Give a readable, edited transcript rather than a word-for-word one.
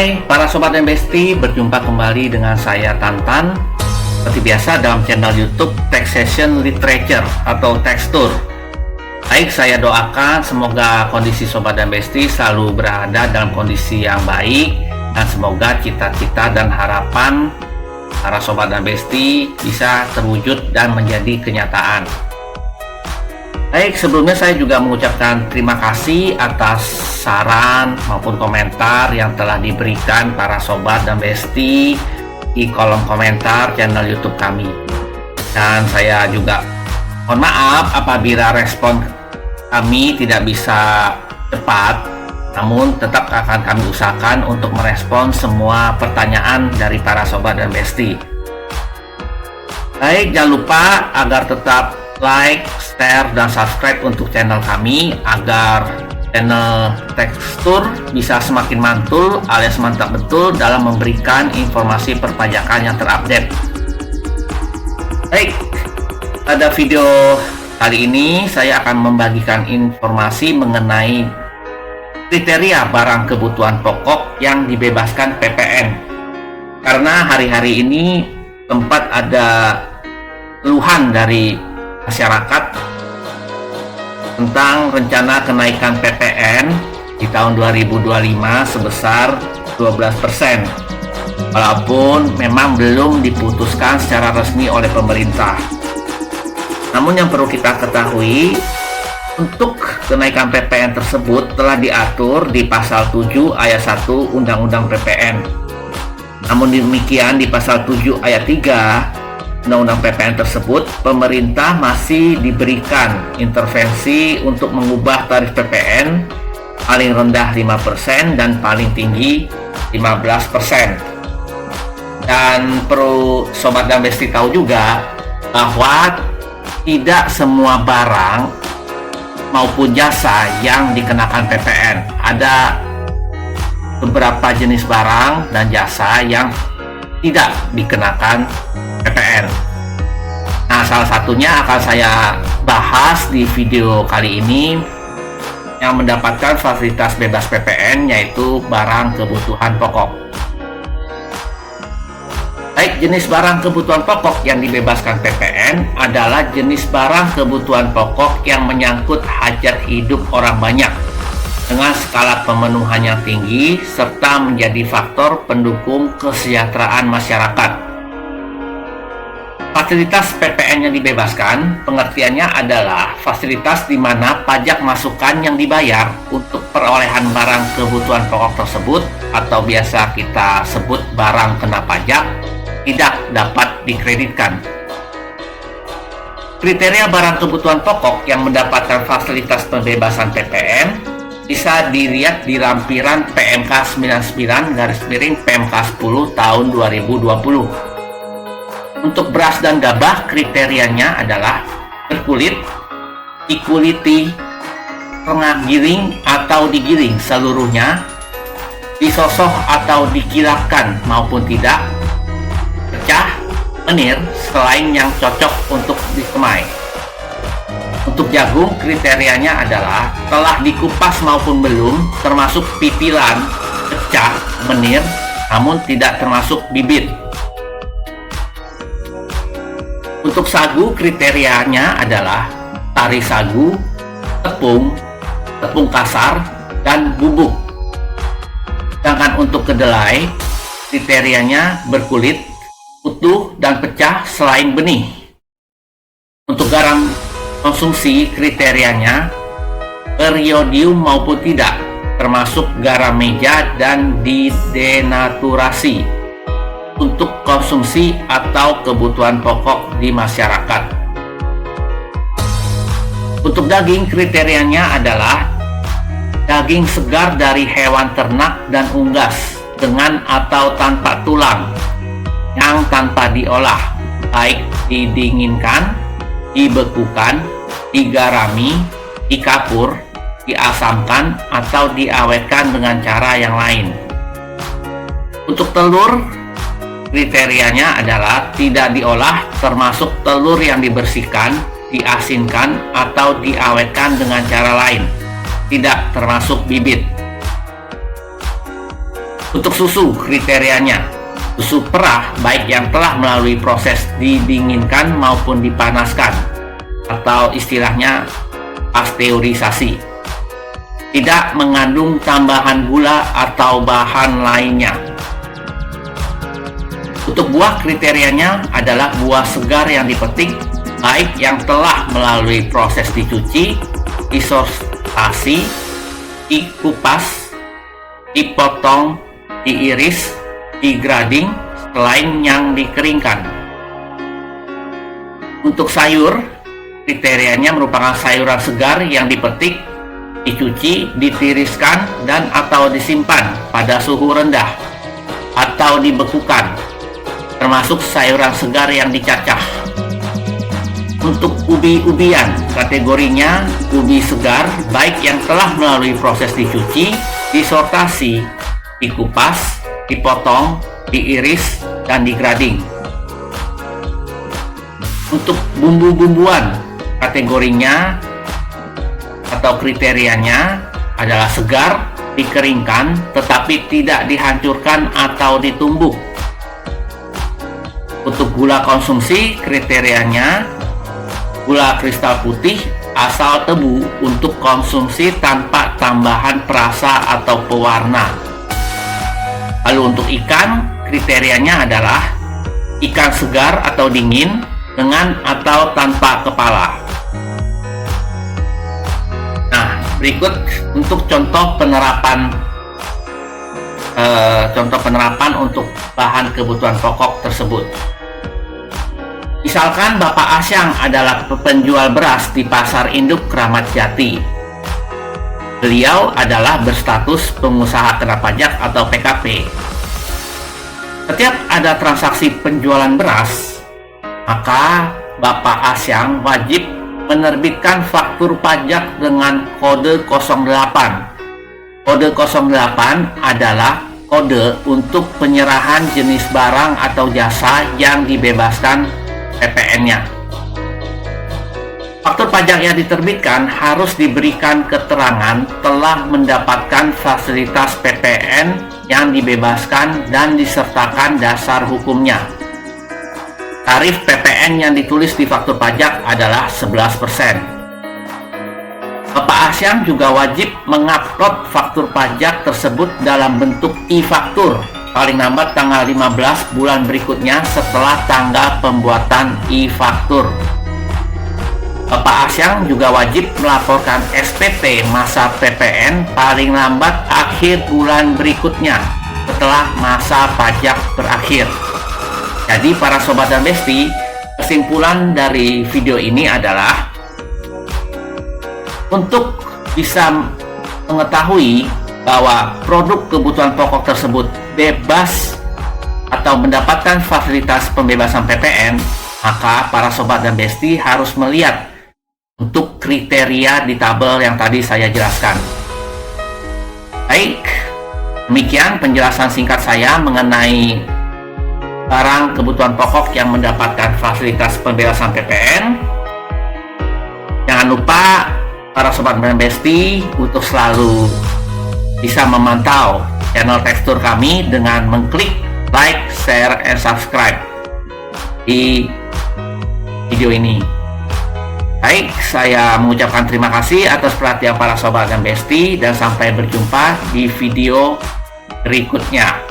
Hai para sobat dan besti, berjumpa kembali dengan saya Tantan. Seperti biasa dalam channel YouTube Taxation Literature atau Tekstur. Baik, saya doakan semoga kondisi sobat dan besti selalu berada dalam kondisi yang baik, dan semoga cita-cita dan harapan para sobat dan besti bisa terwujud dan menjadi kenyataan. Baik, sebelumnya saya juga mengucapkan terima kasih atas saran maupun komentar yang telah diberikan para sobat dan besti di kolom komentar channel YouTube kami. Dan saya juga mohon maaf apabila respon kami tidak bisa cepat, namun tetap akan kami usahakan untuk merespon semua pertanyaan dari para sobat dan besti. Baik, jangan lupa agar tetap like, share, dan subscribe untuk channel kami agar channel Tekstur bisa semakin mantul alias mantap betul dalam memberikan informasi perpajakan yang terupdate. Baik, pada video kali ini saya akan membagikan informasi mengenai kriteria barang kebutuhan pokok yang dibebaskan PPN. Karena hari-hari ini sempat ada keluhan dari masyarakat tentang rencana kenaikan PPN di tahun 2025 sebesar 12%, walaupun memang belum diputuskan secara resmi oleh pemerintah. Namun yang perlu kita ketahui, untuk kenaikan PPN tersebut telah diatur di pasal 7 ayat 1 Undang-Undang PPN. Namun demikian di pasal 7 ayat 3 Undang-Undang PPN tersebut, pemerintah masih diberikan intervensi untuk mengubah tarif PPN paling rendah 5% dan paling tinggi 15%. Dan perlu sobat dan besti tahu juga bahwa tidak semua barang maupun jasa yang dikenakan PPN. Ada beberapa jenis barang dan jasa yang tidak dikenakan PPN. Nah, salah satunya akan saya bahas di video kali ini yang mendapatkan fasilitas bebas PPN, yaitu barang kebutuhan pokok. Baik, jenis barang kebutuhan pokok yang dibebaskan PPN adalah jenis barang kebutuhan pokok yang menyangkut hajat hidup orang banyak dengan skala pemenuhan yang tinggi serta menjadi faktor pendukung kesejahteraan masyarakat. Fasilitas PPN yang dibebaskan, pengertiannya adalah fasilitas di mana pajak masukan yang dibayar untuk perolehan barang kebutuhan pokok tersebut, atau biasa kita sebut barang kena pajak, tidak dapat dikreditkan. Kriteria barang kebutuhan pokok yang mendapatkan fasilitas pembebasan PPN bisa dilihat di lampiran PMK 99/PMK 10 tahun 2020. Untuk beras dan gabah, kriterianya adalah berkulit, dikuliti, setengah giling atau digiling seluruhnya, disosoh atau dikilapkan maupun tidak, pecah, menir, selain yang cocok untuk disemai. Untuk jagung, kriterianya adalah telah dikupas maupun belum, termasuk pipilan, pecah, menir, namun tidak termasuk bibit. Untuk sagu, kriterianya adalah tari sagu, tepung, tepung kasar, dan bubuk. Sedangkan untuk kedelai, kriterianya berkulit, utuh, dan pecah selain benih. Untuk garam konsumsi, kriterianya beriodium maupun tidak, termasuk garam meja dan didenaturasi untuk konsumsi atau kebutuhan pokok di masyarakat. Untuk daging, kriterianya adalah daging segar dari hewan ternak dan unggas dengan atau tanpa tulang yang tanpa diolah, baik didinginkan, dibekukan, digarami, dikapur, diasamkan, atau diawetkan dengan cara yang lain. Untuk telur, kriterianya adalah tidak diolah, termasuk telur yang dibersihkan, diasinkan, atau diawetkan dengan cara lain, tidak termasuk bibit. Untuk susu, kriterianya susu perah baik yang telah melalui proses didinginkan maupun dipanaskan atau istilahnya pasteurisasi, tidak mengandung tambahan gula atau bahan lainnya. Untuk buah, kriterianya adalah buah segar yang dipetik baik yang telah melalui proses dicuci, disortasi, dikupas, dipotong, diiris, digrading, selain yang dikeringkan. Untuk sayur, kriterianya merupakan sayuran segar yang dipetik, dicuci, ditiriskan, dan atau disimpan pada suhu rendah atau dibekukan, termasuk sayuran segar yang dicacah. Untuk ubi-ubian, kategorinya ubi segar baik yang telah melalui proses dicuci, disortasi, dikupas, dipotong, diiris, dan digrading. Untuk bumbu-bumbuan, kategorinya atau kriterianya adalah segar, dikeringkan, tetapi tidak dihancurkan atau ditumbuk. Untuk gula konsumsi, kriterianya gula kristal putih asal tebu untuk konsumsi tanpa tambahan perasa atau pewarna. Lalu untuk ikan, kriterianya adalah ikan segar atau dingin dengan atau tanpa kepala. Nah, berikut untuk contoh penerapan untuk bahan kebutuhan pokok tersebut. Misalkan Bapak Asyang adalah penjual beras di Pasar Induk Kramat Jati. Beliau adalah berstatus pengusaha kena pajak atau PKP. Setiap ada transaksi penjualan beras, maka Bapak Asyang wajib menerbitkan faktur pajak dengan kode 08. Kode 08 adalah kode untuk penyerahan jenis barang atau jasa yang dibebaskan PPN-nya. Faktur pajak yang diterbitkan harus diberikan keterangan telah mendapatkan fasilitas PPN yang dibebaskan dan disertakan dasar hukumnya. Tarif PPN yang ditulis di faktur pajak adalah 11%. Bapak Asyang juga wajib mengupload faktur pajak tersebut dalam bentuk e-faktur paling lambat tanggal 15 bulan berikutnya setelah tanggal pembuatan e-faktur. Bapak Asyang juga wajib melaporkan SPT masa PPN paling lambat akhir bulan berikutnya setelah masa pajak berakhir. Jadi para sobat dan besti, kesimpulan dari video ini adalah untuk bisa mengetahui bahwa produk kebutuhan pokok tersebut bebas atau mendapatkan fasilitas pembebasan PPN, maka para sobat dan besti harus melihat untuk kriteria di tabel yang tadi saya jelaskan. Baik, demikian penjelasan singkat saya mengenai barang kebutuhan pokok yang mendapatkan fasilitas pembebasan PPN. Jangan lupa para sobat dan besti untuk selalu bisa memantau channel tekstur kami dengan mengklik like, share, and subscribe di video ini. Baik, saya mengucapkan terima kasih atas perhatian para sobat dan besti dan sampai berjumpa di video berikutnya.